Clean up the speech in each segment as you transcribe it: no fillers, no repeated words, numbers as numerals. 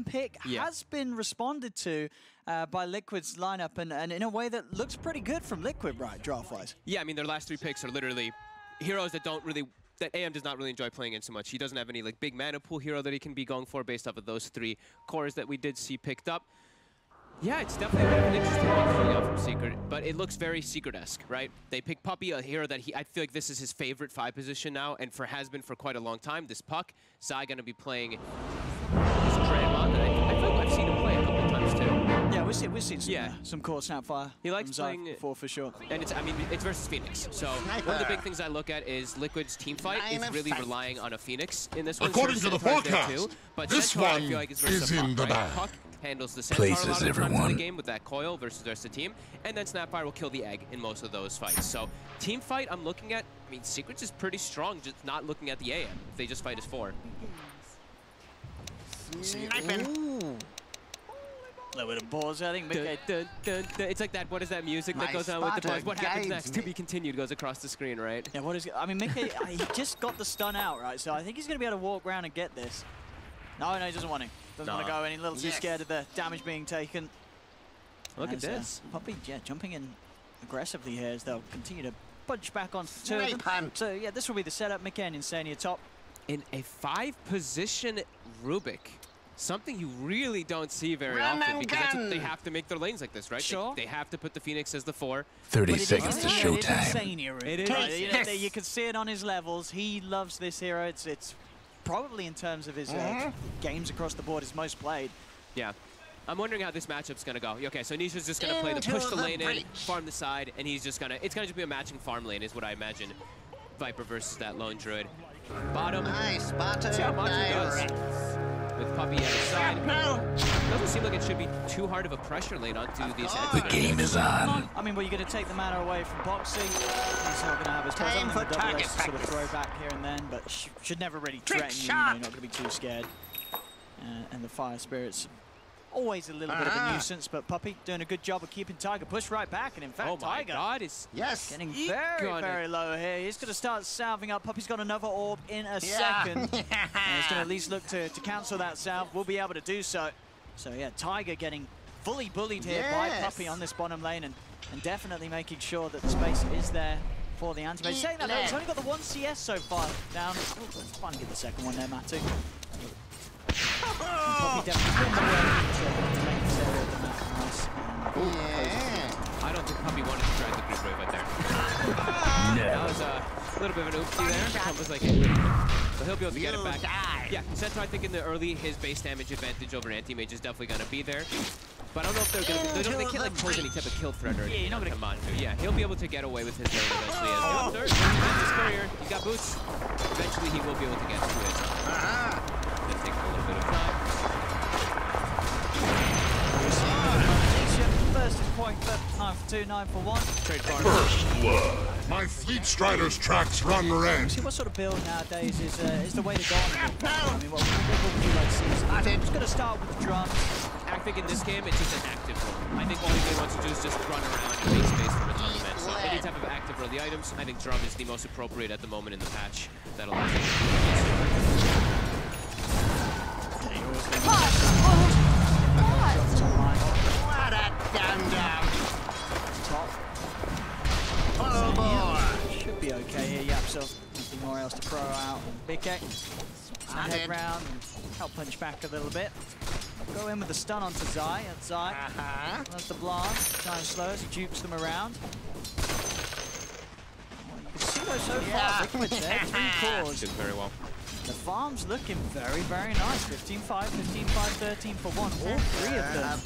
pick has been responded to by Liquid's lineup, and in a way that looks pretty good from Liquid, right, draft-wise. Yeah, I mean, their last 3 picks are literally heroes that don't really, that AM does not really enjoy playing in so much. He doesn't have any like big mana pool hero that he can be going for based off of those 3 cores that we did see picked up. Yeah, it's definitely an interesting one coming out from Secret, but it looks very Secret-esque, right? They pick Puppey, a hero that I feel like this is his favorite 5 position now, and has been for quite a long time. This Puck, Zai gonna be playing this Draymond that I feel like I've seen him play a couple of times too. Yeah, we've seen some core Snapfire. He likes playing before for sure. And it's, I mean, it's versus Phoenix. So one of the big things I look at is Liquid's team fight is really relying on a Phoenix in this one. According to the forecast, this one I feel like is in the bag. Puck handles the Centaur a lot of the times in the game with that coil versus the rest of the team, and then Snapfire will kill the egg in most of those fights. So team fight, I'm looking at, I mean, Secret's is pretty strong, just not looking at the AM if they just fight as 4. Sniping. A little bit of pause, I think. It's like that, what is that music that goes on with the pause? What happens next? To be continued goes across the screen, right? Yeah, what is it? I mean, Mickey, he just got the stun out, right? So I think he's going to be able to walk around and get this. No, he doesn't want to. Doesn't want to go any little too scared of the damage being taken. Look at this. Puppey, jumping in aggressively here as they'll continue to punch back on 2 of them. So yeah, this will be the setup. Mickey and Insania top. In a 5-position Rubik, something you really don't see very often, because that's what they have to make their lanes like this, right? Sure. They have to put the Phoenix as the 4. 30 seconds to showtime. It is. Right, you can see it on his levels. He loves this hero. It's probably in terms of his games across the board, his most played. Yeah. I'm wondering how this matchup's going to go. Okay, so Nisha's just going to play the push the lane in, farm the side, and he's just going to, it's going to just be a matching farm lane is what I imagine. Viper versus that lone druid. Bottom. Nice, bottom. See how much he does. With Puppey at his side. Doesn't seem like it should be too hard of a pressure lane onto these heads. The game is on. I mean, well, you're going to take the mana away from Boxy. He's not going to have his time for target sort of throw back here and then, but should never really threaten you. You're not going to be too scared. And the Fire Spirit's always a little bit of a nuisance, but Puppey doing a good job of keeping Tiger pushed right back, and in fact, Tiger is getting very low here. He's going to start salving up. Puppey's got another orb in a second. And he's going to at least look to cancel that salve. We'll be able to do so. So yeah, Tiger getting fully bullied here by Puppey on this bottom lane, and definitely making sure that the space is there for the anti-base. Saying that, he's only got the 1 CS so far down. Oh, let's finally get the second one there, Matu. Puppey definitely to make this area of the map nice. I don't think Puppey wanted to drag the group wave right there. That was a little bit of an oopsie there. Pump was like, but he'll be able to get it back. Yeah, Centaur, I think in the early, his base damage advantage over anti-mage is definitely going to be there. But I don't know if they're going to, they can't like pose any type of kill threat or anything on Matu. Yeah, he'll be able to get away with his lane eventually as the up third. His career, he's got boots. Eventually he will be able to get to it. That takes a little bit of time. First is point, 9 for 2, 9 for 1. Trade farm. First blood. My Fleet Strider's tracks run red. See what sort of build nowadays is the way to go on. I mean, what would you like to see? I'm just going to start with the drums. I think in this game, it's just an active role. I think all he wants to do is just run around and make space for his element. So any type of active early items, I think drum is the most appropriate at the moment in the patch. That allows you What a dum-dum! Top. Oh boy! Should be okay here, yep, so nothing more else to throw out. Big K. Head round and help punch back a little bit. Go in with the stun onto Zai. That's Zai. That's the blast. Try and slow as he dupes them around. Well, you can see those so far. Liquid's there. 3 cores. did very well. The farm's looking very, very nice. 15-5, 15-5, 13 for 1. All 3 of them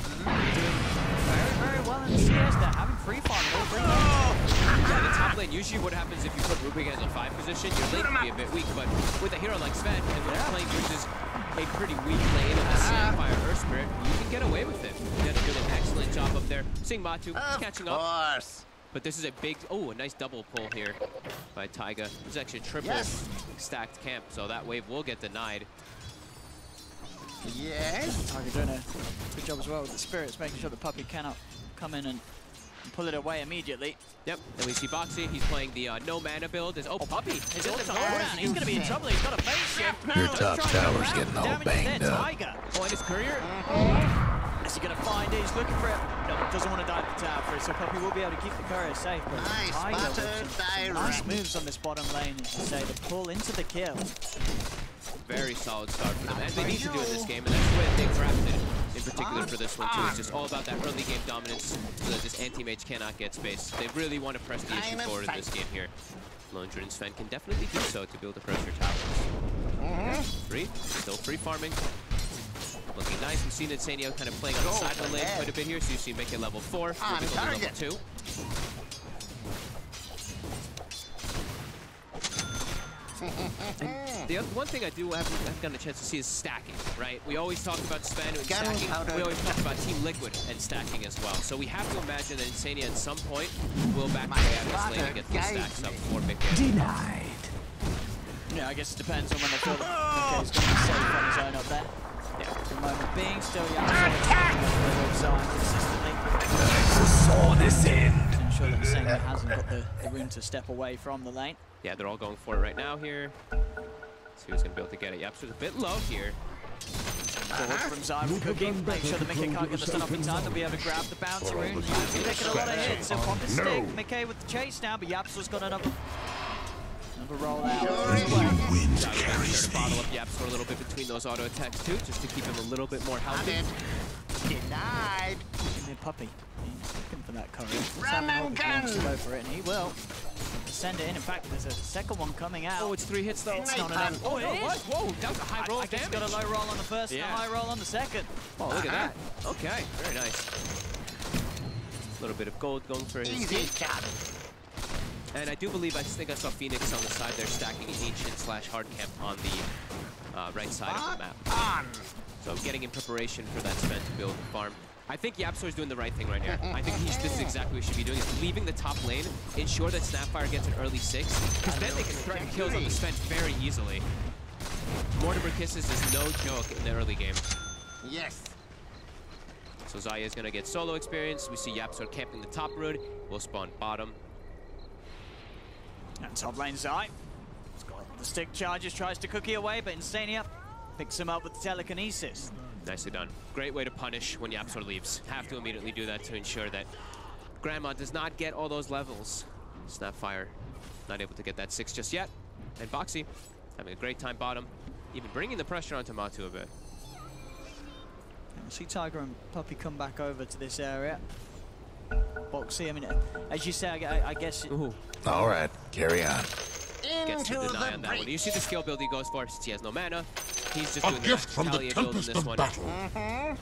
doing very, very well in the CS. They're having free farm. All 3 Yeah, the top lane, usually what happens if you put Rubik as a 5 position, your lane can be a bit weak, but with a hero like Sven, and when you're playing versus a pretty weak lane of the Snapfire Earth Spirit, you can get away with it. You did a really excellent job up there. Seeing Matu catching up. But this is a big, a nice double pull here by Taiga. This is actually a triple stacked camp, so that wave will get denied. Taiga doing a good job as well with the spirits, making sure the Puppey cannot come in and and pull it away immediately. Yep, and we see Boxy. He's playing the no mana build. Oh, Puppy! He's going to be in trouble. He's got a face shift. Your top tower's getting all banged up. Tiger. Oh, and his courier? Is he going to find it? He's looking for it. No, doesn't want to dive the tower for it, so Puppy will be able to keep the courier safe. But Nice Tiger with butter some nice moves on this bottom lane, as you say, to pull into the kill. Very solid start for them, and they need to do it in this game, and that's the way they crafted in particular for this one too. It's just all about that early game dominance so that this anti-mage cannot get space. They really want to press the issue forward in this game here. Lundgren and Sven can definitely do so to build the pressure towers. Still free farming. Looking nice. We've seen Insanio kind of playing on the side of the lane quite a bit here, so you see Mickey level 4, moving on to level 2. The one thing I haven't gotten a chance to see is stacking, right? We always talk about Sven and stacking. We always talk about Team Liquid and stacking as well. So we have to imagine that Insania at some point will back away out of this lane and get those stacks up for Mickey. Denied. Yeah, I guess it depends on when they feel that Mickey's going to be safe on his own up there. Yeah, for the moment being, still consistently. Saw this end. To ensure that Insania hasn't got the room to step away from the lane. Yeah, they're all going for it right now here. See who's going to be able to get it. Yep, so it's a bit low here. Forward from Zai with cooking. Make sure that Mickey can't get the stun up in time. They'll be able to grab the bounty rune. He's taking a lot of hits. So on the stick, Mickey with the chase now, but YapzOr's got another roll out. To bottle up YapzOr a little bit between those auto attacks too, just to keep him a little bit more healthy. Denied. Puppy. He's looking for that courier. Run and gun. To go for it, and he will. Send it in. In fact, there's a second one coming out. Oh, it's 3 hits though. It's not enough. Oh, it is? Whoa, that was a high roll of damage. Got a low roll on the first and a high roll on the second. Oh, look at that. Okay, very nice. A little bit of gold going for his Easy job. And I do believe, I think I saw Phoenix on the side there stacking Ancient/Hard Camp on the right side of the map. So getting in preparation for that Sven to build the farm. I think YapzOr's doing the right thing right here. I think this is exactly what he should be doing, is leaving the top lane, ensure that Snapfire gets an early 6, because then they can threaten kills on the Sven very easily. Mortimer Kisses is no joke in the early game. Yes. So Zaya is going to get solo experience. We see YapzOr camping the top rune. We'll spawn bottom. And top lane Zai. He's got the stick charges, tries to cookie away, but Insania picks him up with the telekinesis. Nicely done. Great way to punish when YapzOr leaves. Have to immediately do that to ensure that Grandma does not get all those levels. Snapfire not able to get that 6 just yet. And Boxy having a great time bottom, even bringing the pressure onto Matu a bit. We'll see Tiger and Puppy come back over to this area. Boxy, I mean, as you say, I guess... All right, carry on. Gets the deny on that one. You see the skill build he goes for since he has no mana. He's just A doing gift the from the Talia build in tempest this of one. battle. Yeah,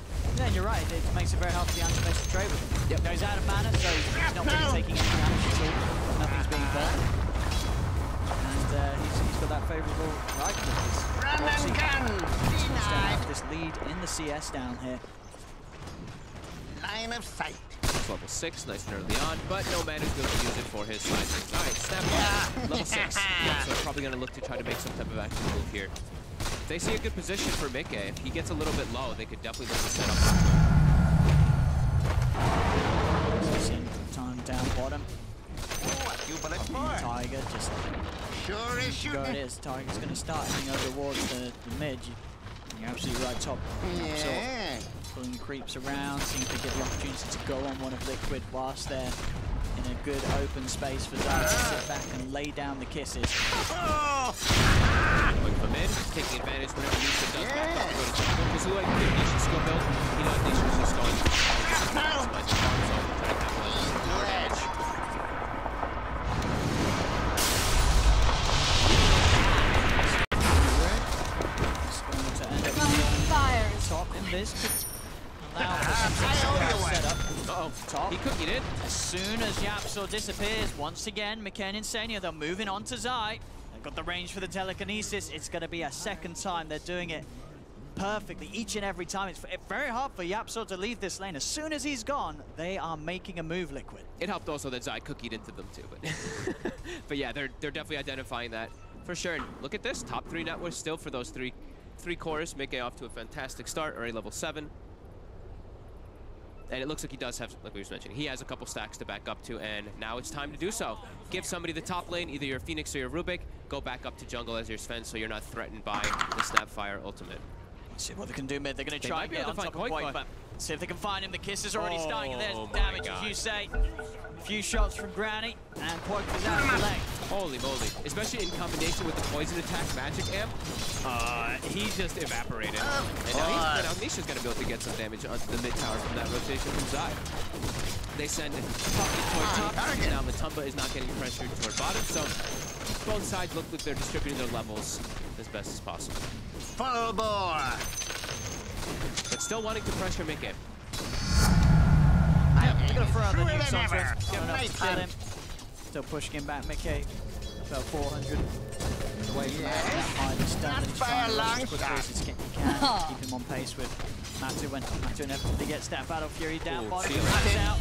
you're right. It makes it very hard for the anti-mage to trade with him. Yep. He's out of mana, so he's not really taking any damage at all. Nothing's being burned. And he's got that favourable right with Run and gun. Denied. this lead in the CS down here. Line of sight. It's level 6, nice and early on, but no man is going to use it for his side. Alright, Snapfire, level 6. So probably going to look to try to make some type of active move here. If they see a good position for Mickey, if he gets a little bit low, they could definitely look to set up. Time down bottom. Tiger just... Sure is shooting. It is. Tiger's going to start heading over towards the mid. You're absolutely right, top. Yeah. Pulling the creeps around, seeing if they get the opportunity to go on one of Liquid whilst they're in a good open space for Zai to sit back and lay down the kisses. Going for mid, taking advantage whenever Nisha does back up. Go to jungle, because who can get Nisha's skill build? You know, Nisha's just going to maximize the farm zone, try to capitalize on the power damage. Top in this could allow for some Top. He cookied it. As soon as YapzOr disappears, once again, McKen and Insania, they're moving on to Zai. They've got the range for the telekinesis. It's going to be a second time they're doing it perfectly each and every time. It's very hard for YapzOr to leave this lane. As soon as he's gone, they are making a move, Liquid. It helped also that Zai cookied into them too, but yeah, they're definitely identifying that for sure. And look at this, top 3 net worth still for those three cores. Mickey off to a fantastic start, already level 7. And it looks like he does have, like we were mentioning, he has a couple stacks to back up to, and now it's time to do so. Give somebody the top lane, either your Phoenix or your Rubik, go back up to jungle as your Sven so you're not threatened by the Snapfire ultimate. Let's see what they can do mid. They're going to try and get on top of Quake, but see if they can find him. The kiss is already starting, and there's damage, as you say. A few shots from Granny, and Quake is out of the lane. Holy moly. Especially in combination with the poison attack magic amp. He just evaporated. And now Nisha's going to be able to get some damage onto the mid tower from that rotation from Zai. They send Puppey toward top, and now Matumba is not getting pressured toward bottom, so both sides look like they're distributing their levels as best as possible. Full bore. But still wanting to pressure Mickey. They're going to throw out the nukes onto him. Going up to kill him. Still pushing him back. Mickey, about 400 away from that high stun. And he's trying to rush as quickly as he can. Keep him on pace with Matu when Matu inevitably gets that Battle Fury down. Bottom out.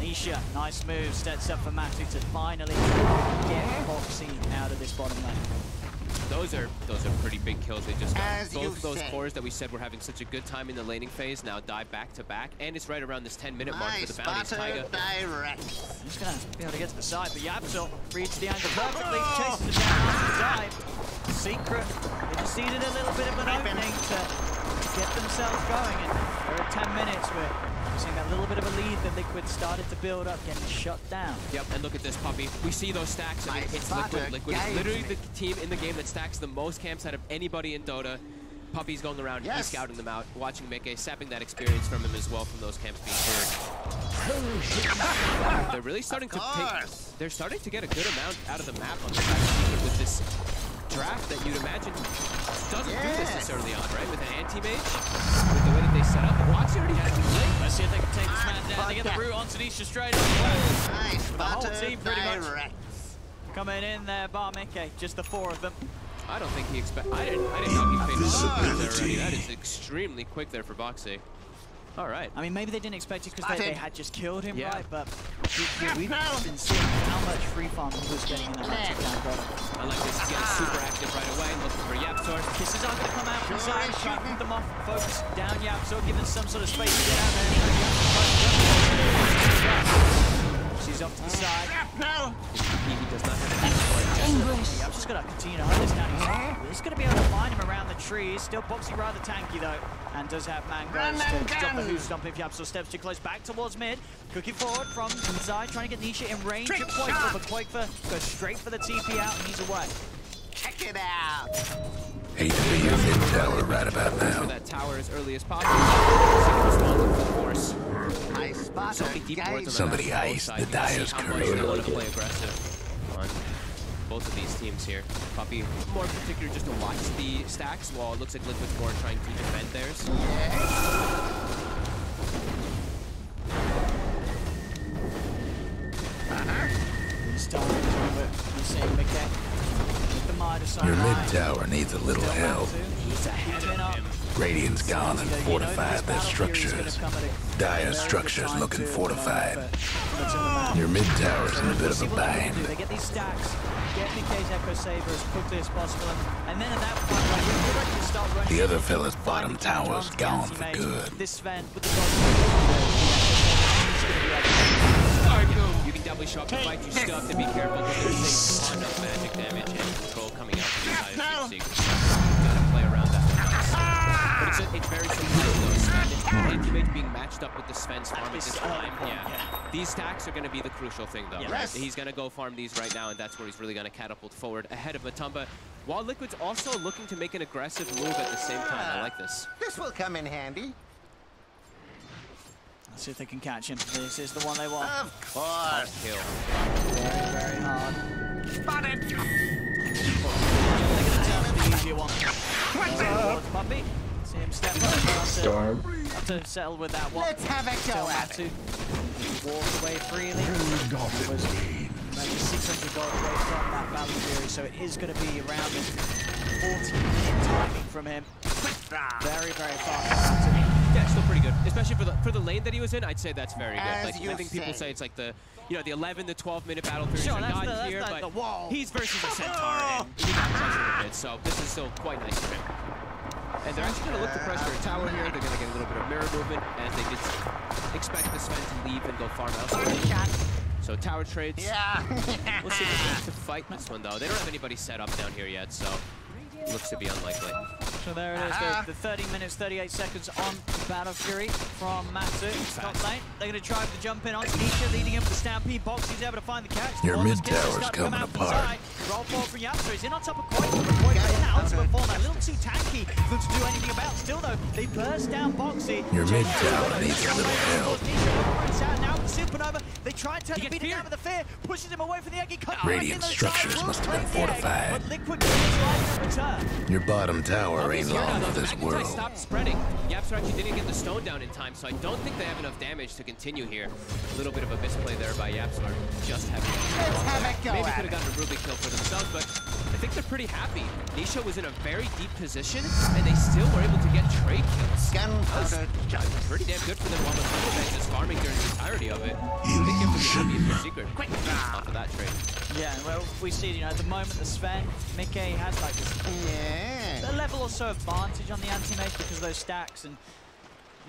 Nisha, nice move. Steps up for Matu to finally get Boxy out of this bottom lane. Those are pretty big kills they just got. Both of those cores that we said were having such a good time in the laning phase now die back to back, and it's right around this 10-minute mark for the bounties. Taiga. He's going to be able to get to the side, but YapzOr reads the angle perfectly, chases it down after the dive. Secret, they just needed a little bit of an opening to get themselves going, and there are 10 minutes where we're seeing that little bit of a lead that Liquid started to build up, getting shut down. Yep, and look at this, Puppey. We see those stacks. I mean, it's Liquid. Liquid is literally the team in the game that stacks the most camps out of anybody in Dota. Puppey's going around, he's scouting them out, watching Mickey, sapping that experience from him as well from those camps being cleared. They're really starting to they're starting to get a good amount out of the map on the side of Secret with this draft that you'd imagine doesn't do this early on, right? With an anti-mage, with the way that they set up. Boxy already has the link. Let's see if they can take this man down. They get the root onto Nisha straight away. The whole team pretty much coming in there, bar Mickey, just the 4 of them. I don't think he I didn't know he faced there already. That is extremely quick there for Boxy. All right. I mean, maybe they didn't expect it because they had just killed him, right? But we've been seeing how much free farm he was getting in the matchup down bottom. I like this. He's getting super active right away, looking for YapzOr. Kisses aren't going to come out from side, try to put them off, focus down YapzOr, giving some sort of space to get out there. She's off to the side. He does not have any for it. I've just got to continue to hunt this down. He's going to be able to find him around the trees. Still Boxy rather tanky though, and does have mangoes to drop the Who's Stomp if YapzOr steps too close. Back towards mid. Cooking forward from inside, trying to get Nisha in range of Quakefor, but Quakefor goes straight for the TP out and he's away. Check it out. Hate to be your mid tower right about now. For that tower as early as possible. Somebody iced the Dyer's career. They want to play aggressive on both of these teams here. Puppey, more in particular, just to watch the stacks, while it looks like Liquid's more trying to defend theirs. Your mid tower needs a little help. Radiant's gone and fortified their structures. Dire structures looking fortified. Your mid tower's in a bit of a bind. They get these stacks, get Mickey's Echo Saber as quickly as possible, and then at that point, when you're ready to start running, the other fella's bottom tower's gone for good. This Sven with the you can doubly shock the fight. You still have to be careful because there's a ton of magic damage and control coming out from the side of Secret. You gotta play around that. But it's very simple though. Anti-mage being matched up with the Sven's farm at this time. These stacks are going to be the crucial thing though. Right? He's going to go farm these right now, and that's where he's really going to catapult forward ahead of Matumba. While Liquid's also looking to make an aggressive move at the same time. I like this. This will come in handy. Let's see if they can catch him. This is the one they want. Of course. Kill. Very, very hard. Spotted. They're going to turn the easier one. Towards Puppey. See him step up. Have to settle with that one. Let's have a go at it. Walk away freely. Was maybe 600 gold away from that Battle Fury, so it is going to be around this 40-minute timing from him. Very, very fast. Yeah, still pretty good, especially for the lane that he was in. I'd say that's very good. Like, I think people say it's like the the 11 to 12-minute Battle Furies are not here, but he's versus a Centaur, and he got pressured a bit, so this is still quite nice for him. And they're actually going to look to pressure a tower here. They're going to get a little bit of mirror movement, as they did expect the Sven to leave and go farm elsewhere. So tower trades. Yeah. We'll see if they need to fight this one though. They don't have anybody set up down here yet, so looks to be unlikely. So there it is, the 30 minutes, 38 seconds on Battle Fury from Matsu. Top lane. They're going to try to jump in on Nisha, leading him for Stampede. Boxy's able to find the catch. Your mid tower's coming apart. Roll forward from Yapster. He's in on top of Koi. Koi in that ultimate form. A little too tanky for him to do anything about. Still though, they burst down Boxy. Your mid tower needs a little help. Nisha now with Supernova. They try and turn the beat down with the fear. Pushes him away from the egg. He comes Radiant structures must have been fortified. But Liquid is right in return. Your bottom tower ain't long for this world. Stopped spreading. Yapster actually didn't get the stone down in time, so I don't think they have enough damage to continue here. A little bit of a misplay there by Yapster. Just having maybe could have gotten a Ruby kill for themselves, but I think they're pretty happy. Nisha was in a very deep position, and they still were able to get trade kills. Pretty damn good for them while the Thunderman just farming during the entirety of it. I think it was happy for Secret off of that trade. Yeah, well, we see, you know, at the moment the Sven, Mickey has like this a level or so advantage on the anti-mage because of those stacks, and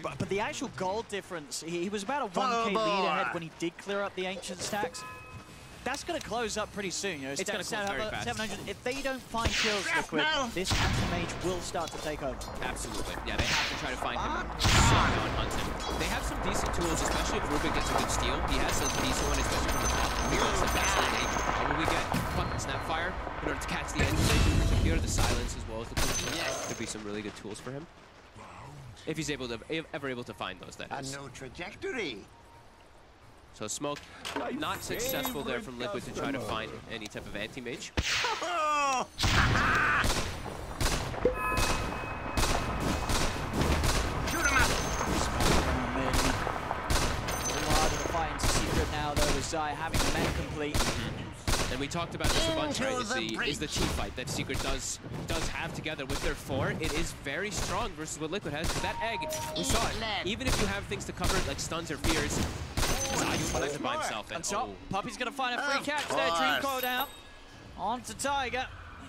but the actual gold difference, he was about a 1k lead ahead when he did clear up the ancient stacks. That's going to close up pretty soon. You know, it's going to close very fast. 700. If they don't find kills, Liquid, this anti-mage will start to take over. Absolutely. Yeah, they have to try to find him and hunt him. They have some decent tools, especially if Ruben gets a good steal. He has a decent one, especially from the top. He wants the best one. How will we get? Snapfire in order to catch the anti-mage in particular. The silence as well as the push. Could be some really good tools for him. If he's ever able to find those, that is. A new trajectory. So smoke, not successful there from Liquid to try to find any type of anti-mage. Shoot him up! A lot of the fight into Secret now, though, is having the men complete. And we talked about this a bunch, right? Is the team fight that Secret does have together with their 4. It is very strong versus what Liquid has. That egg, we saw it. Even if you have things to cover it like stuns or fears, He's by himself. And so Puppy's gonna find a free catch there. Dream Coil down. On to Tiger.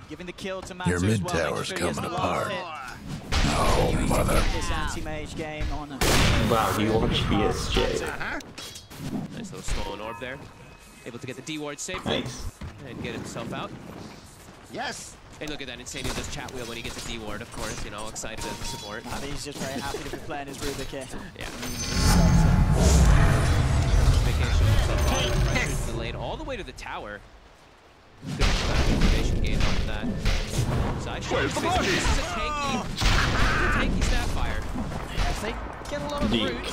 Giving the kill to Matsu. Your mid tower's coming apart. Oh, mother. This anti-mage game on a... Wow, you watch BSJ. Nice little stolen orb there. Able to get the D-ward safely. Nice. And get himself out. Yes. And look at that, Insane does chat wheel when he gets a D-ward, of course, you know, excited as a support. I mean, he's just very happy to be playing his Rubik here. Yeah. Pressure delayed all the way to the tower. Good information gain off that. Side shot. This is a tanky Snapfire. If they get a lot of roots,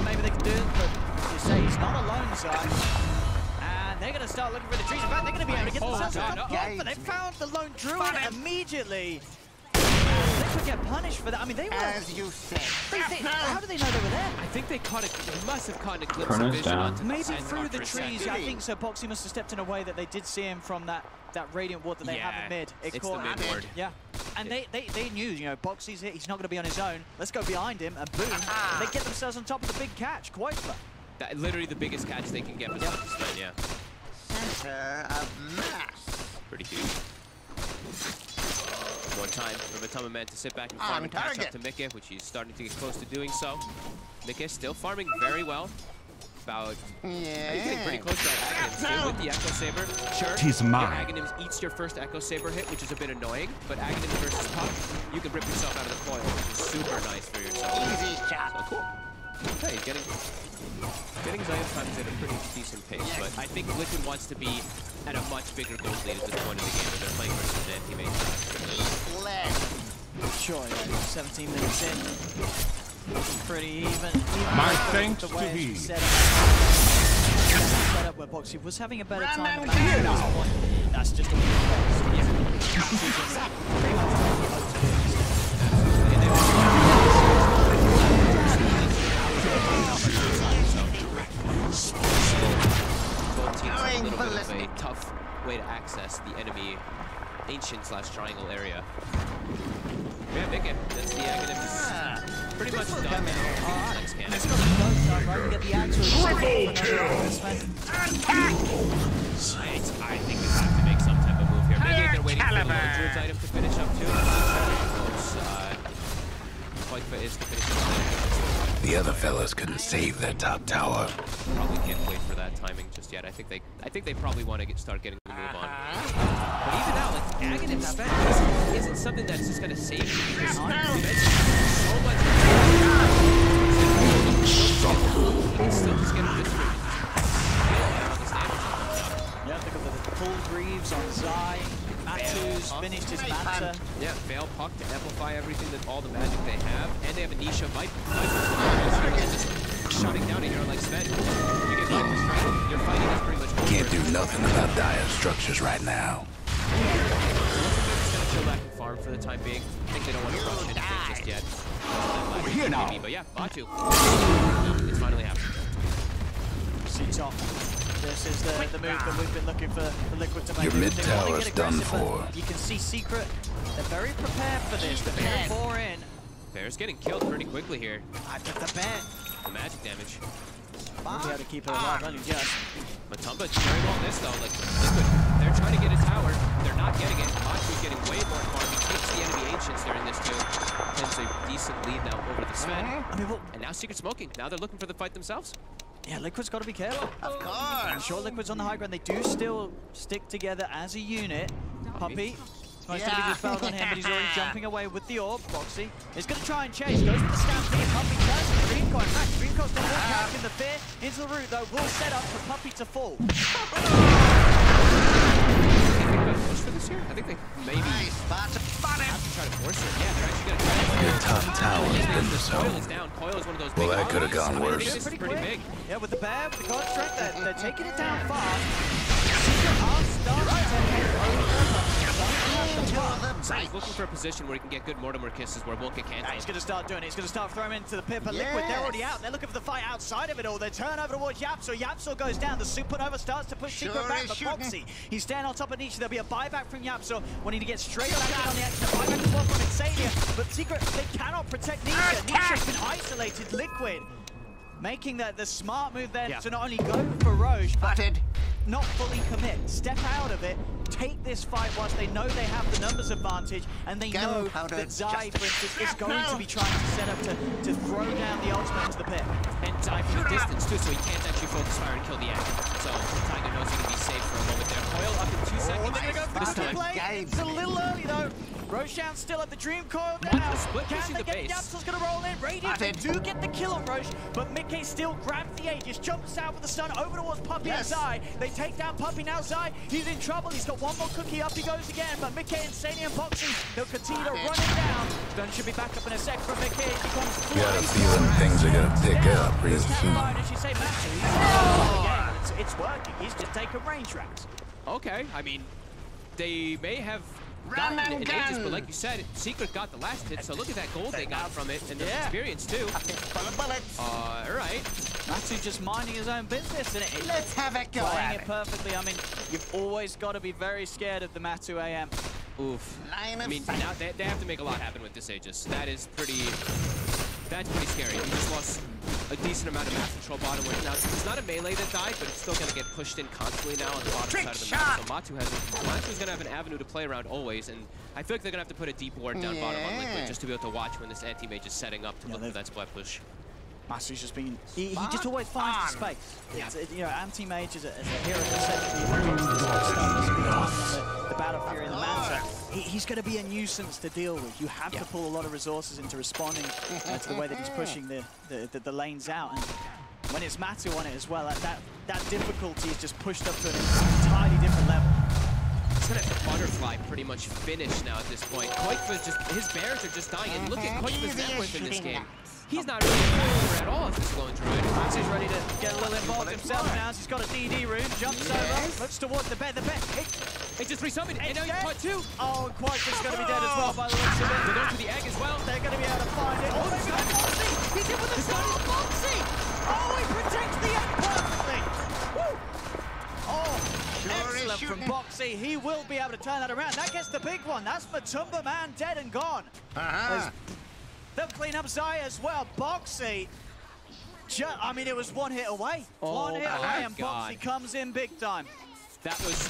maybe they can do it, but you say he's not alone, Zai. And they're going to start looking for the trees. In fact, they're going to be able to get themselves a top game, but they found the lone druid immediately. They could get punished for that. I mean, they were... As you said. How do they know they were there? I think they caught it. They must have caught a glimpse of vision onto maybe through the trees. I think so. Boxy must have stepped in a way that they did see him from that radiant ward that they have in mid. It's the mid ward. Yeah. And they knew, you know, Boxy's here. He's not going to be on his own. Let's go behind him, and boom, they get themselves on top of the big catch. Quite fun. That literally the biggest catch they can get was on this man, yeah. Center of mass. Pretty huge. More time for Matama Man to sit back and farm and catch up to Mickey, which he's starting to get close to doing so. Mickey still farming very well. About he's getting pretty close to that Aghanim still with the Echo Saber. Sure, tis mine. Aghanim eats your first Echo Saber hit, which is a bit annoying, but Aghanim versus Puck, you can rip yourself out of the coil, which is super nice for yourself. Easy shot. So cool. Okay, he's getting Zion's times at a pretty decent pace, but I think Liquid wants to be at a much bigger goal lead at this point in the game when they're playing versus an anti-mage. Sure, yeah, 17 minutes in. Pretty even My thanks to thee. Setup where Boxy was having a better time. That's just a Both teams have a little bit of a tough way to access the enemy ancient/triangle area. Yeah, Mickey, that's the Aghanim. Pretty much done. Next cannon. Let's go to the boat side, right? We get the actual I think we have to make some type of move here. Maybe they're waiting for the Druid's item to finish up too. Close. Quite is to finish up. The other fellas couldn't save their top tower. Probably can't wait for that timing just yet. I think they probably want to start getting the move on. But even now, like Aghanim's spec isn't something that's just gonna save you because so much. It's still just getting distributed. Yeah, think of the pull Greaves on Zai. Matu's finished his Manta. Yeah, Veil Puck to amplify everything that all the magic they have, and they have a Nisha Viper. Just shutting down a hero like Sven. You get Viper strike, your fighting is pretty much over. Can't do nothing about dire structures right now. Just gonna chill back and farm for the time being. I think they don't want to rush anything just yet. We're here now. Maybe, but yeah, Batu. It's finally happened. C-top. This is the move that we've been looking for Liquid to make. Your mid tower's done for. You can see Secret. They're very prepared for this. The bear 4 in. Bear's getting killed pretty quickly here. The bear. The magic damage. We'll be able to keep it alive, only just. Matumba very well missed though. Like Liquid, they're trying to get a tower. They're not getting it. Batu's getting way more farm. He takes the enemy ancients during this too. Hence a decent lead now over the Sven. And now Secret smoking. Now they're looking for the fight themselves. Yeah, Liquid's got to be careful. Of course. I'm sure Liquid's on the high ground. They do still stick together as a unit. Puppy. Supposed to be dispelled on him, but he's already jumping away with the orb. Boxy is going to try and chase. Goes for the stampede. Puppy turns to the Dreamcoin. In fact, Dreamcoin's going to walk out in the fear. Into the route, though, will set up for Puppy to fall. Push for this here? I think they maybe have to try to force it. Yeah, they're actually going to try to Your top tower has been Coil is disowned. down. Coil is one of those Well, big that could have gone armies. worse. This is pretty big. Yeah, with the bear, with the god strength, they're taking it down fast. Secret are starting to head over. So he's looking for a position where he can get good Mortimer kisses where it won't get canceled. He's going to start doing it. He's going to start throwing into the pit, but Liquid, they're already out. They're looking for the fight outside of it all. They turn over towards Yapso. Yapso goes down. The Supernova starts to push Secret back, but Boxy, he's staying on top of Nisha. There'll be a buyback from Yapso, wanting to get straight back in on the action. A buyback as well from Insania, but Secret, they cannot protect Nisha. Nisha's been isolated. Liquid making the smart move then to not only go for Roche, but not fully commit. Step out of it, take this fight whilst they know they have the numbers advantage, and they know that Zai, for instance, is going to be trying to set up to throw down the ultimate into the pit. And Zai from the distance too, so he can't actually focus fire and kill the egg. So Tiger knows he can be safe for a moment there. Coil up in 2 seconds. They're going to go This for the time. play. It's a little early though. Roshan still at the Dream Coil down. Split Can pushing they the get base. Yapso's going to roll in. Radiant, they do get the kill on Roche, but Mickey still grabs the Aegis, jumps out with the stun over towards Puppy and Zai. They take down Puppy. Now Zai, he's in trouble. He's got one more cookie. Up he goes again, but Mickey, Insania, and Boxy, they'll continue to run him down. Stun should be back up in a sec from Mickey. He becomes Got a feeling things are gonna pick up real soon. As you say, Matthew, it's working. He's just taking range rounds. Okay, I mean, they may have gotten an Aegis, but like you said, Secret got the last hit, so look at that gold they got from it, and the experience too. Alright. Matthew just minding his own business, and Let's have a go playing at it perfectly. I mean, you've always got to be very scared of the Matu AM. Oof. I mean, now they have to make a lot happen with this Aegis. That's pretty scary. You just lost a decent amount of map control bottom where now it's not a melee that died, but it's still going to get pushed in constantly now on the bottom side of the map. So Matu's going to have an avenue to play around always, and I feel like they're going to have to put a deep ward down bottom on Liquid just to be able to watch when this anti-mage is setting up to look for that split push. Matu's just been... He just always finds the space. You know, anti-mage is a hero that the Battle Fury and the Manta. He's going to be a nuisance to deal with. You have to pull a lot of resources into responding to the way that he's pushing the lanes out. And when it's Matu on it as well, that difficulty is just pushed up to an entirely different level. It's gonna have Butterfly pretty much finished now at this point. Koikva's just, his bears are just dying, and look at Koikva's net worth in this game. He's not really at all as this Glowing Druid. Matu's ready to get a little involved himself now. He's got a DD rune, jumps over, looks towards the bed. He just resummoned, and now he's caught too. Oh, Quait's going to be dead as well by the looks of it. They're going to the egg as well. They're going to be able to find it. Oh, they've got Boxy! He's in with the stun of Boxy! Oh, he protects the egg perfectly! Woo! Oh, excellent from Boxy. He will be able to turn that around. That gets the big one. That's Matumba Man dead and gone. They'll clean up Zai as well. Boxy, I mean, it was one hit away. One hit away, and Boxy comes in big time. That was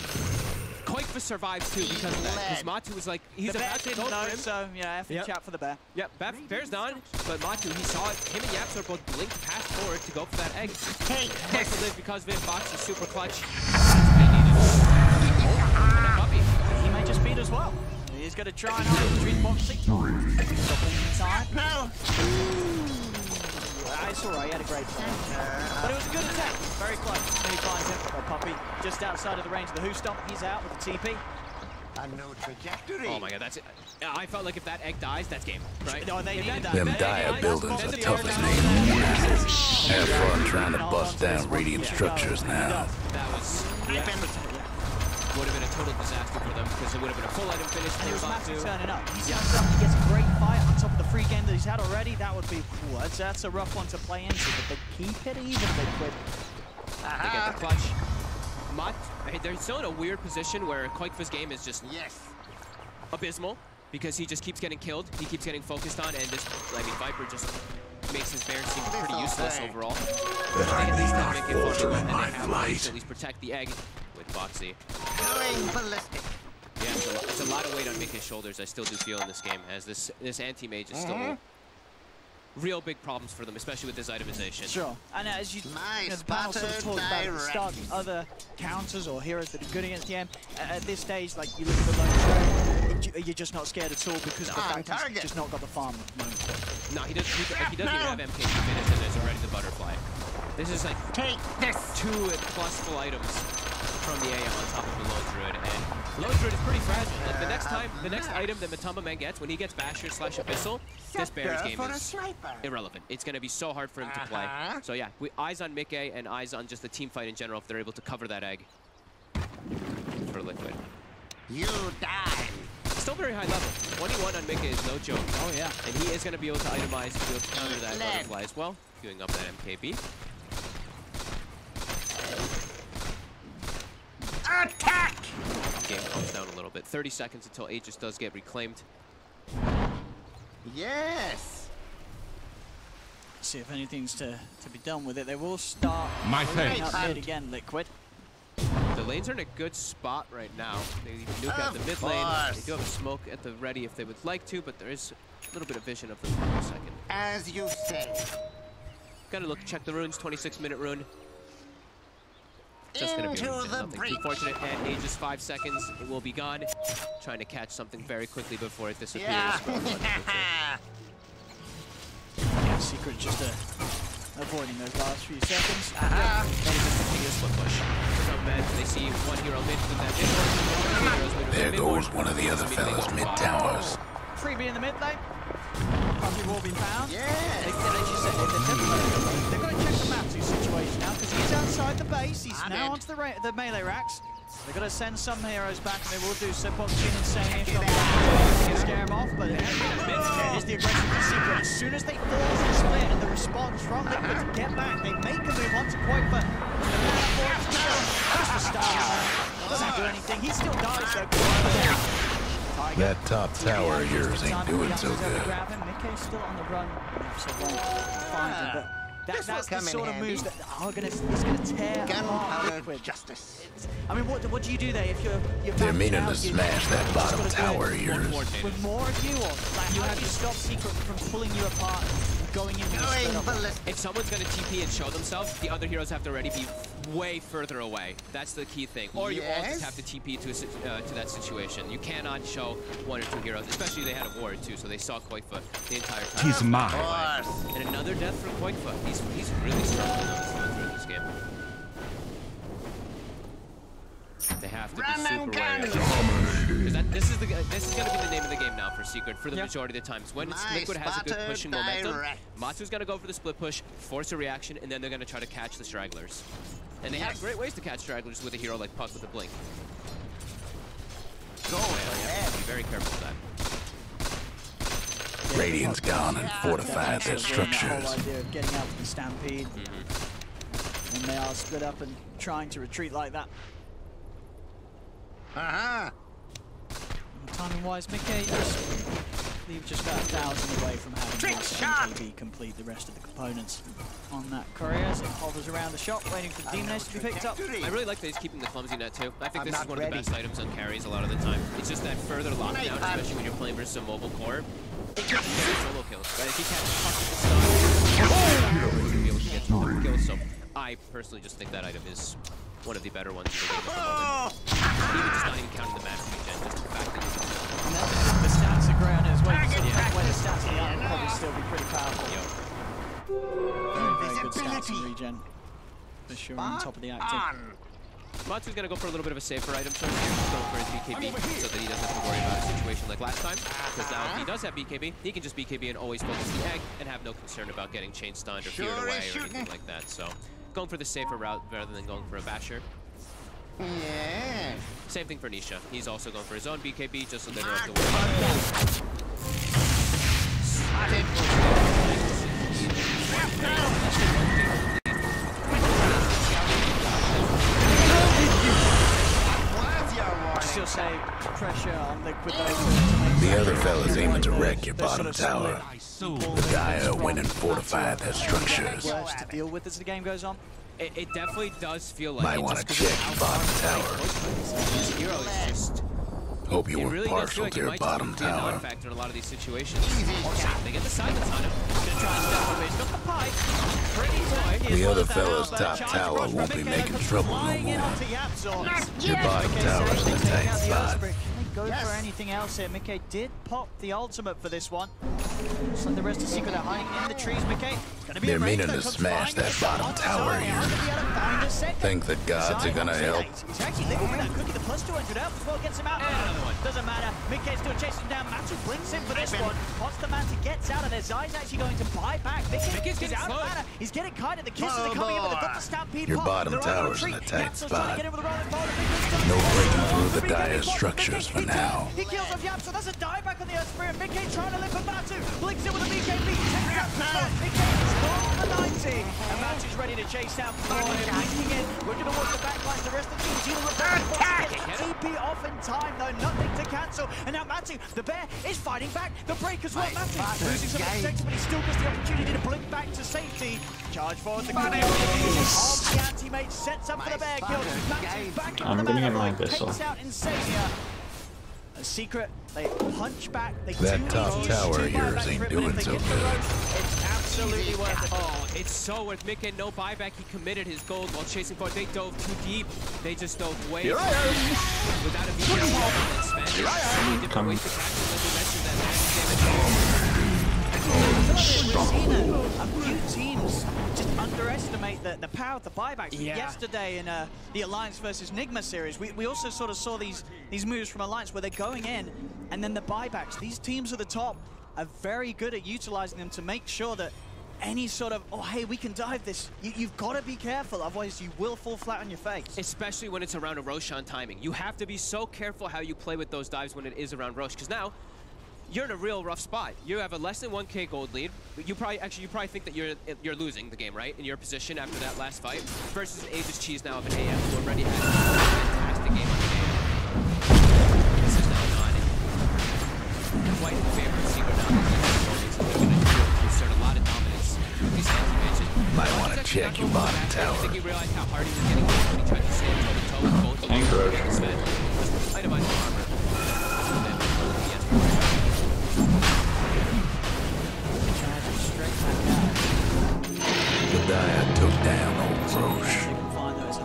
Koikfa survives too because of that. Because Matu was like, he's about to go for him. So, yeah, F and chat for the bear. Yep, Bear's down, but Matu, he saw it. Him and Yaps are both blinked past forward to go for that egg. Koikfa lived because of it. Box is super clutch. He may just beat as well. He's going to try and hide between boxing. Inside. No. It's all right, he had a great play. But it was a good attack. Very close. And he finds him. Well, Puppy just outside of the range of the Who Stomp. He's out with the TP. A new trajectory. Oh my god, that's it. I felt like if that egg dies, that's game, right? No, they needed that. Them dire buildings are tough as nails. Have fun trying to bust down Radiant structures now. That was... would have been a total disaster for them because it would have been a full item finish. And it was Matu turning up. He turns up, he gets a great fight on top of the free game that he's had already. That would be, that's a rough one to play into, but they keep it even, Liquid. They get the clutch. They're still in a weird position where Koikfa's game is just abysmal because he just keeps getting killed. He keeps getting focused on, and this, I mean, Viper just makes his bear seem pretty useless overall. They at least have to make it fun, and they have to at least protect the egg with Boxy. Going ballistic. Yeah, it's a lot of weight on Mickey's shoulders, I still do feel in this game, as this anti-mage is still real big problems for them, especially with this itemization. Sure, and as you, the panel sort of talked about at the start, the other counters or heroes that are good against the M, at this stage, like you look at the lone trade, you're just not scared at all because of the fact he's just not got the farm at the moment. No, he doesn't even have MKT finish, and there's already the butterfly. This is like take this 2+ full items from the AM on top of the Low Druid, and Low Druid is pretty fragile. Like the next item that Matamba Man gets, when he gets Basher / Abyssal, this Bear's game is irrelevant. It's going to be so hard for him to play. So yeah, eyes on Mickey and eyes on just the team fight in general if they're able to cover that egg for Liquid. You die. Still very high level. 21 on Mickey is no joke. Oh yeah. And he is going to be able to itemize and be able to counter that butterfly as well, queuing up that MKB. Attack! Game calms down a little bit. 30 seconds until Aegis does get reclaimed. Yes. See if anything's to be done with it. They will start My up mid again, Liquid. The lanes are in a good spot right now. They nuke out the mid lane. They do have a smoke at the ready if they would like to, but there is a little bit of vision of them for a second. As you say. Gotta look, check the runes. 26-minute rune. Just gonna be nothing too fortunate, and Aegis 5 seconds, it will be gone. Trying to catch something very quickly before it disappears. Yeah, Secret just avoiding those last few seconds. Split push. So men, they see one hero mid with that mid. There goes one of the other fellas mid-towers. Freebie in the mid lane. Puppy will be found. Yeah. As you said, they've got to check the Matu situation now because he's outside the base. He's now onto the melee racks. They've got to send some heroes back, and they will do so. Boxing and saying to scare him off, but here's the aggressive from Secret. As soon as they force the split and the response from Liquid to get back, they make a move onto Koikfa. Just the start. Doesn't do anything. He still dies though. That top tower of yours ain't doing so good. Mickey's still on the run, so won't find him, but that's the sort of moves that are gonna tear apart Liquid. Justice. I mean, what do you do there if you're They're meaning to smash that bottom tower of yours. With more of you, or like, how do you stop Secret from pulling you apart and going in with If someone's gonna TP and show themselves, the other heroes have to already be way further away. That's the key thing. Or you all just have to TP to that situation. You cannot show one or two heroes, especially they had a ward too, so they saw Koikfa the entire time. He's mine. And another death for Koikfa. He's really struggling on this game. They have to be super wary. This is going to be the name of the game now for Secret for the majority of the times. When Liquid has a good pushing momentum, Matsu's going to go for the split push, force a reaction, and then they're going to try to catch the stragglers. And they have great ways to catch stragglers with a hero like Puck with a blink. Go ahead. Be very careful with that. Radiant's gone and fortified their structures. The whole idea of getting out of the stampede. And they are split up and trying to retreat like that. Timing-wise, Mickey, leave just about 1,000 away from having MKB complete the rest of the components on that courier as it hovers around the shop, waiting for the Demon Ace to be picked up. I really like that he's keeping the clumsy net too. I think this is one of the best items on carries a lot of the time. It's just that further lockdown, especially when you're playing versus a mobile core. It can get solo kills, but if he catches puck with the stun, he'll be able to get solo kills. So I personally just think that item is one of the better ones in the game at the moment. Even just not even counting the mana regen, just the fact that you can... The stats are great on it as well. Where the stats are young, will probably still be pretty powerful. Very good stats and regen. For sure, on top of the active. Matsu's gonna go for a little bit of a safer item choice here. He's going for his BKB so that he doesn't have to worry about a situation like last time. Because now if he does have BKB, he can just BKB and always focus the egg and have no concern about getting chain stunned or feared away or anything like that. So going for the safer route rather than going for a basher. Yeah. Same thing for Nisha. He's also going for his own BKB just so they don't have to worry Still say pressure on Liquid The other fellas aiming to wreck your bottom tower. The Dire went and fortified their structures. worse to deal with as the game goes on. It definitely does feel like Might want to check your bottom tower. This hero is just... Hope you It were really does feel partial like to it your might bottom just be a tower. non-factor in a lot of these situations. They get the silence on him. Gonna try and step up it. He's got the pipe. Pretty tanky The as well other as that fella's Albert. top Charge tower across won't from be Mickey, making comes trouble no flying in more. onto Yapzor. Your bottom Okay, tower's so in a taking tight out the spot. Earthbrick. Can they go for anything else here? Mickey did pop the ultimate for this one. Looks like the rest of Secret are hiding in the trees, Mickey. They're meaning to smash that bottom tower here. Think the gods are gonna help. He's actually living with that cookie. The plus 200 out as well gets him out. Doesn't matter. Mickey's still chasing down Matu. Blinks in for this one. Once the Matu gets out of there, Zai's actually going to buy back. Mickey's out of mana. He's getting kited. The kisses are coming in with the stampede. Your bottom tower's in a tight spot. No breaking through the Dire structures for now. He kills off Yapzor. That's a die back on the Earth Spirit. Mickey trying to live for Matu. Blinks in with a BKB. Takes out the front. Mickey's gone for 90. And Matu's ready to chase down for him. Hanging in. We're going to watch the backline. The rest of the team dealing with that. TP off in time, though. Nothing to cancel. And now Matu, the bear, is fighting back. The break as well. Matu losing some protection, but he still gets the opportunity to blink back to safety. Charge forward the cookie. Of the anti-mate sets up for the bear kill. Matu back I'm gonna get my Bissell. takes out Insania. A Secret, they punch back. They That top tower of yours ain't doing so good. It's absolutely worth it. Oh, it's so worth Mickey. No buyback. He committed his gold while chasing forward. They dove too deep. They just dove way too deep. Without a beat, so many different ways to catch him. Like we mentioned, that max damage. A few teams just underestimate the power of the buybacks. Yeah. Yesterday in the Alliance versus Nigma series, we also sort of saw these moves from Alliance where they're going in and then the buybacks. These teams at the top are very good at utilizing them to make sure that any sort of, oh, hey, we can dive this. You've got to be careful, otherwise you will fall flat on your face. Especially when it's around a Roshan timing. You have to be so careful how you play with those dives when it is around Rosh, because now you're in a real rough spot. You have a less than 1K gold lead. You probably think that you're losing the game, right? In your position after that last fight, versus an Aegis Cheese now of an AM who already had a fantastic game on the game. This is now not quite in favor of Secret now. So they're going to exert a lot of dominance. These anti-mentioned. Might want to check your bottom tower. I think he realized how hard he was getting hit when he tried to stand toe-to-toe with both of them. Itemized armor. The Dire took down old Roche.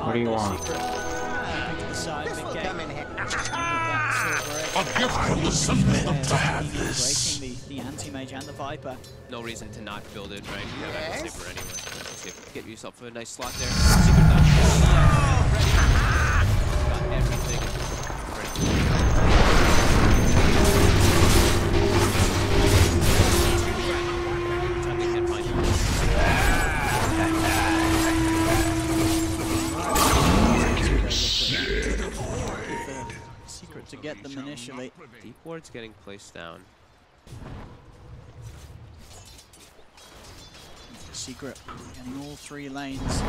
What do you want? This will come in handy. A gift from the Sentinel To have this. Breaking the anti-mage and the Viper. No reason to not build it, right? You have active saber anyway. Let's get yourself a nice slot there. Secret dodge. Ready. Got everything Secret to get them initially. Deep ward's getting placed down. Secret getting all three lanes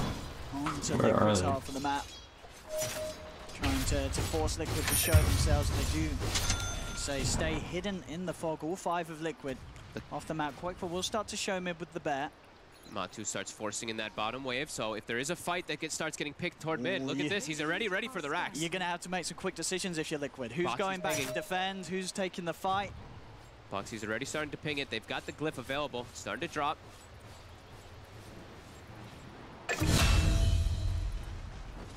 onto Where are Liquid's they? half of the map. Trying to force Liquid to show themselves, and they do say, stay hidden in the fog. All 5 of Liquid off the map. Quakefor will start to show mid with the bear. Matu starts forcing in that bottom wave, so if there is a fight that starts getting picked toward mid, look at this, he's already ready for the racks. You're going to have to make some quick decisions if you're Liquid. Who's Boxy's going back pinging. to defend? Who's taking the fight? Boxy's already starting to ping it. They've got the glyph available. It's starting to drop.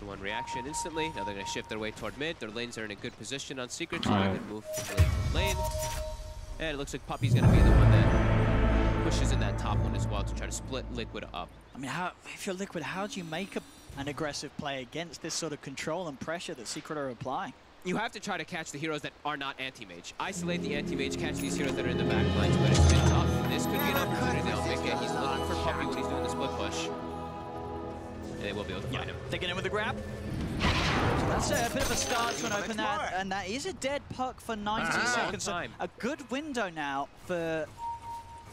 The one reaction instantly. Now they're going to shift their way toward mid. Their lanes are in a good position on Secret, so they can move from lane to lane. And it looks like Puppy's going to be the one that pushes in that top one as well to try to split Liquid up. I mean, if you're Liquid, how do you make an aggressive play against this sort of control and pressure that Secret are applying? You have to try to catch the heroes that are not anti-mage. Isolate the anti-mage, catch these heroes that are in the back lines, but it's been tough. This could be an opportunity they'll make it. He's looking for Puppy when he's doing the split push. And they will be able to find him. They're getting in with the grab. So that's a bit of a start to open that, and that is a dead puck for 90 seconds. So a good window now for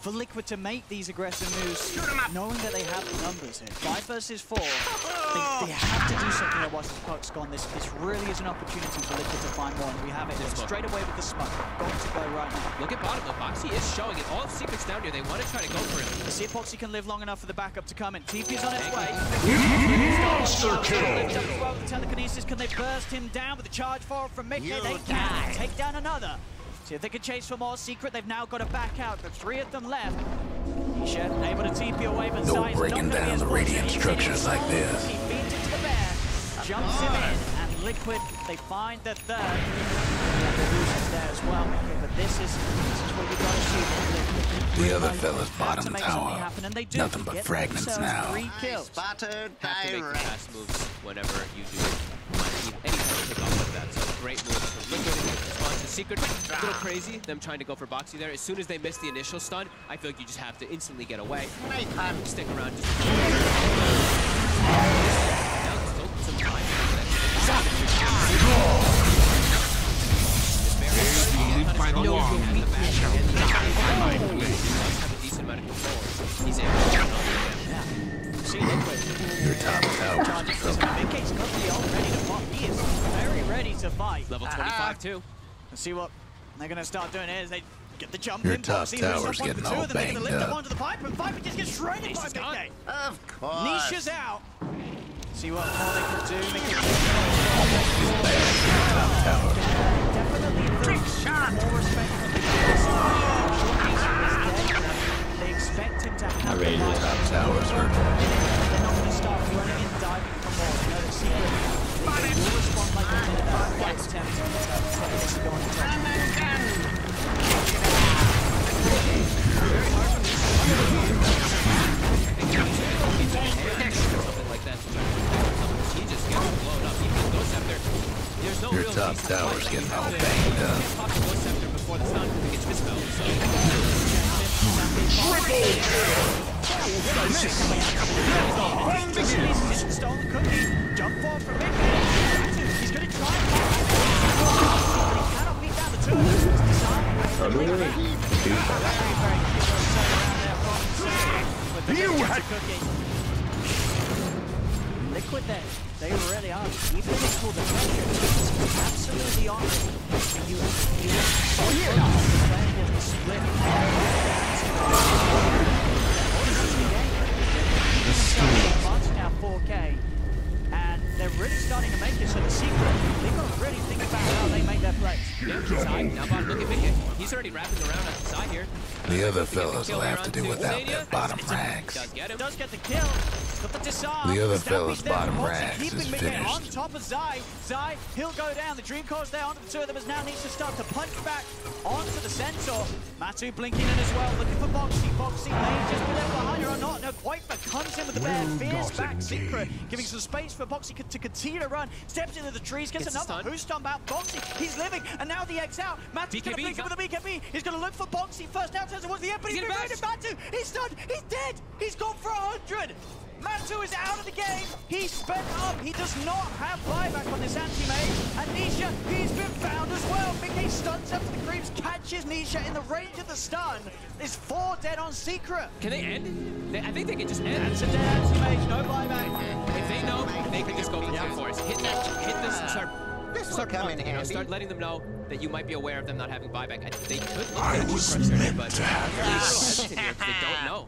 Liquid to make these aggressive moves, knowing that they have the numbers here. 5 versus 4. They have to do something there once the puck's gone. This really is an opportunity for Liquid to find one. We have it straight away with the smoke. Got to go right now. Look at bottom though. Boxy is showing it. All of Secret's down here. They want to try to go for him. Let's see if Boxy can live long enough for the backup to come in. TP's on its way. Monster kill! The telekinesis, can they burst him down with the charge forward from Mickey? They can take down another. See if they can chase for more. Secret, they've now got to back out. The 3 of them left. Nisha able to TP away, but No breaking down the radiant structures like this. He feeds it to the bear, jumps him in, and Liquid, they find the third. Illusions there as well, Mickey, but this is what you got to see from Liquid. The other fella's bottom to tower. Happen, and they do. Nothing but fragments now. 3 kills. Spotted Have to make the direct. pass moves whenever you do it. Might need any kind of pick off like that. So great move from Liquid in response to Secret. A little crazy, them trying to go for Boxy there. As soon as they miss the initial stun, I feel like you just have to instantly get away. Stick around just now still some time. He's able to See Liquid. Your top tower. Mickey's got the ult ready to pop. He is very ready to fight. level 25 too. Let's see what they're going to start doing here is they get the jump Your in. top Boxy tower's moves up getting onto 2 all of them. They're banged gonna lift up. up onto the pipe, and Viper just gets shredded by Mickey. Of course. Nisha's out. See what more they can do. Mickey. Definitely more respect from the They expect him to have the Top towers hurt. They're not going to start running and diving for more. You know, the Secret, they will respond like a minute out of flight attempt. So go on the top. Something like that to try to he just gets blown up. He can Ghost Scepter. There's no Your real top reason to tower's fight. getting all He banged can't up. pop the Ghost Scepter before the stun because he gets dispelled. So Stolen cookie. Jump forward from Mickey. He's going to try and but he cannot beat down the two. You had Liquid there. They really are. Even if they pull the pressure, it's absolutely on it. You playing as the split. Months now 4K. And they're really starting to make it, so the Secret, they've got to really think about how they make their plays. yeah, side. Now Bob, look at Mickey. He's already wrapping around at the side here. The other fellas will have to do without their bottom rags. Does get him. Does get the kill. Got the disarm. The other Stampy's fella's there for bottom Boxy, rags keeping is Mickey finished. on top of Zai. Zai, he'll go down. The Dream Core's there onto the 2 of them as now needs to start to punch back onto the Centaur. Matu blinking in as well, looking for Boxy. Boxy may just be left behind or not. No, Quakefor comes in with the bear, fears back Secret, giving some space for Boxy to continue to run. Steps into the trees, gets another boost stomp out. Boxy, he's living, and now the X out. Matu's going to blink in with the BKB. He's going to look for Boxy first out towards the end, but he's been raided. Matu, he's stunned, he's dead. He's gone for 100. Matu is out of the game. He's spent up. He does not have buyback on this anti-mage. And Nisha, he's been found as well. Mickey stuns up to the creeps, catches Nisha in the range of the stun. There's 4 dead on Secret. Can they end? I think they can just end. That's a dead anti-mage, no buyback. If they know, they can just go for force. Hit this, start start promoting, you know, start letting them know that you might be aware of them not having buyback. They could look I at it was frustrated, meant but to have they're a little this. hesitant here 'cause they don't know.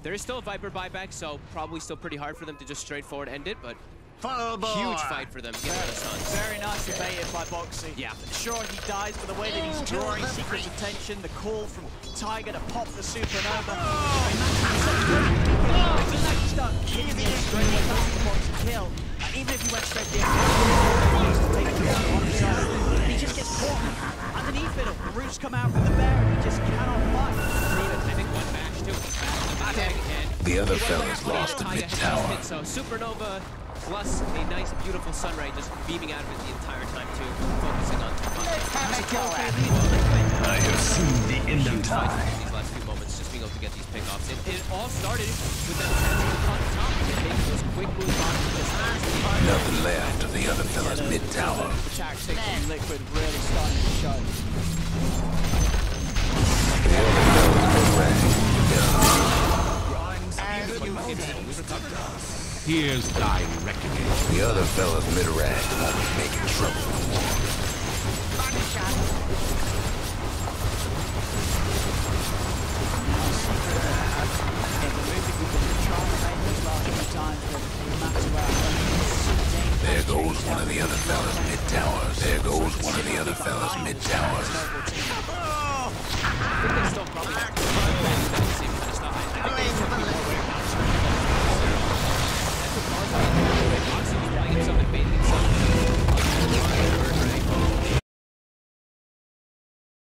There is still a Viper buyback, so probably still pretty hard for them to just straightforward end it, but huge fight for them to get rid of Suns. Very nicely baited by Boxy. Yeah. Sure, he dies, but the way that he's drawing Secret's attention, the call from Tiger to pop the supernova. It doesn't actually start hitting him straight away back to Boxy kill. Even if he went straight to the end, he just gets caught underneath it. The roots come out from the bear, and he just cannot fight. I think one bash too. The other fellas lost the mid tower. So supernova plus a nice, beautiful sun ray just beaming out of it the entire time too, focusing on I have seen the end of time. these last few moments, just being able to get these pickoffs. It all started with that chance on top and making those quick moves on to this. Nothing left of the other fellas mid tower. The tactics from Liquid really starting to show. The other fellas Here's thy reckoning. The other fellas mid-rank won't be making trouble no more. There goes one of the other fellas mid-tower. There goes one of the other fellas mid-tower. I think they still probably have